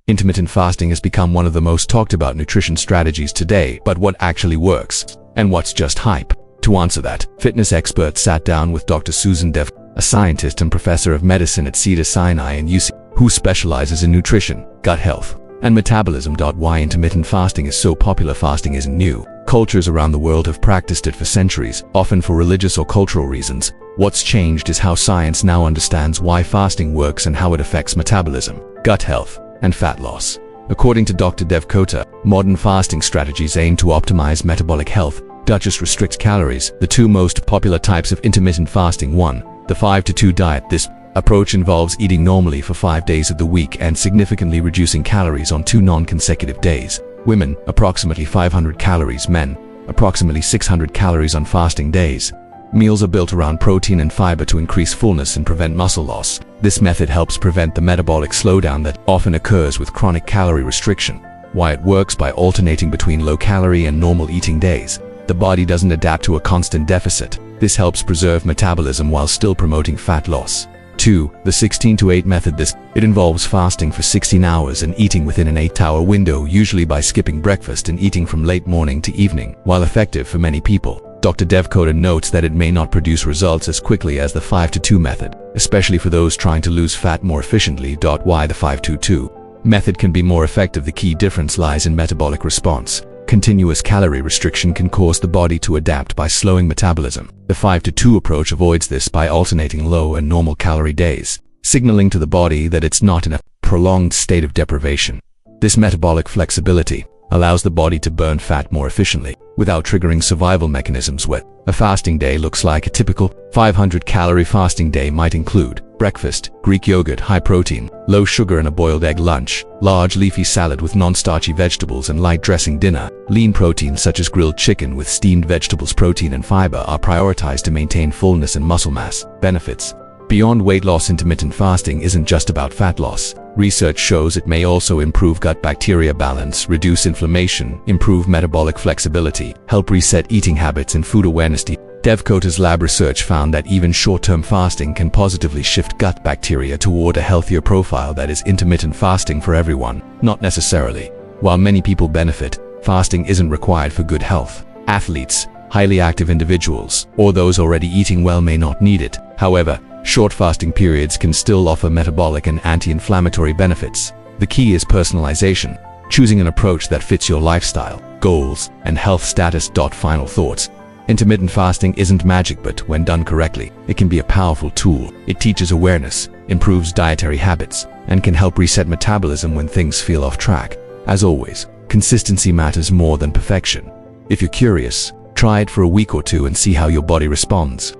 Intermittent fasting has become one of the most talked about nutrition strategies today, but what actually works? And what's just hype? To answer that, fitness experts sat down with Dr. Susan Dev, a scientist and professor of medicine at Cedars-Sinai and UC, who specializes in nutrition, gut health, and metabolism. Why intermittent fasting is so popular? Fasting isn't new. Cultures around the world have practiced it for centuries, often for religious or cultural reasons. What's changed is how science now understands why fasting works and how it affects metabolism, gut health, and fat loss. According to Dr. Dev Kota, modern fasting strategies aim to optimize metabolic health. Just restrict calories. The two most popular types of intermittent fasting. 1. The 5-2 diet. This approach involves eating normally for 5 days of the week and significantly reducing calories on 2 non-consecutive days. Women, approximately 500 calories. Men, approximately 600 calories on fasting days. Meals are built around protein and fiber to increase fullness and prevent muscle loss. This method helps prevent the metabolic slowdown that often occurs with chronic calorie restriction. Why it works? By alternating between low-calorie and normal eating days, the body doesn't adapt to a constant deficit. This helps preserve metabolism while still promoting fat loss. 2. The 16-8 method. It involves fasting for 16 hours and eating within an 8-hour window, usually by skipping breakfast and eating from late morning to evening. While effective for many people, Dr. Dev Kota notes that it may not produce results as quickly as the 5-2 method, especially for those trying to lose fat more efficiently. Why the 5-2 method can be more effective? The key difference lies in metabolic response. Continuous calorie restriction can cause the body to adapt by slowing metabolism. The 5-2 approach avoids this by alternating low and normal calorie days, signaling to the body that it's not in a prolonged state of deprivation. This metabolic flexibility allows the body to burn fat more efficiently without triggering survival mechanisms. What a fasting day looks like. A typical 500-calorie fasting day might include breakfast, Greek yogurt, high protein, low sugar and a boiled egg. Lunch, large leafy salad with non-starchy vegetables and light dressing. Dinner, lean proteins such as grilled chicken with steamed vegetables. Protein and fiber are prioritized to maintain fullness and muscle mass. Benefits. Beyond weight loss, intermittent fasting isn't just about fat loss. Research shows it may also improve gut bacteria balance, reduce inflammation, improve metabolic flexibility, help reset eating habits and food awareness. Dev Kota's lab research found that even short-term fasting can positively shift gut bacteria toward a healthier profile. That is intermittent fasting for everyone, not necessarily. While many people benefit, fasting isn't required for good health. Athletes, highly active individuals, or those already eating well may not need it. However, short fasting periods can still offer metabolic and anti-inflammatory benefits. The key is personalization, choosing an approach that fits your lifestyle, goals, and health status. Final thoughts. Intermittent fasting isn't magic, but when done correctly, it can be a powerful tool. It teaches awareness, improves dietary habits, and can help reset metabolism when things feel off track. As always, consistency matters more than perfection. If you're curious, try it for a week or two and see how your body responds.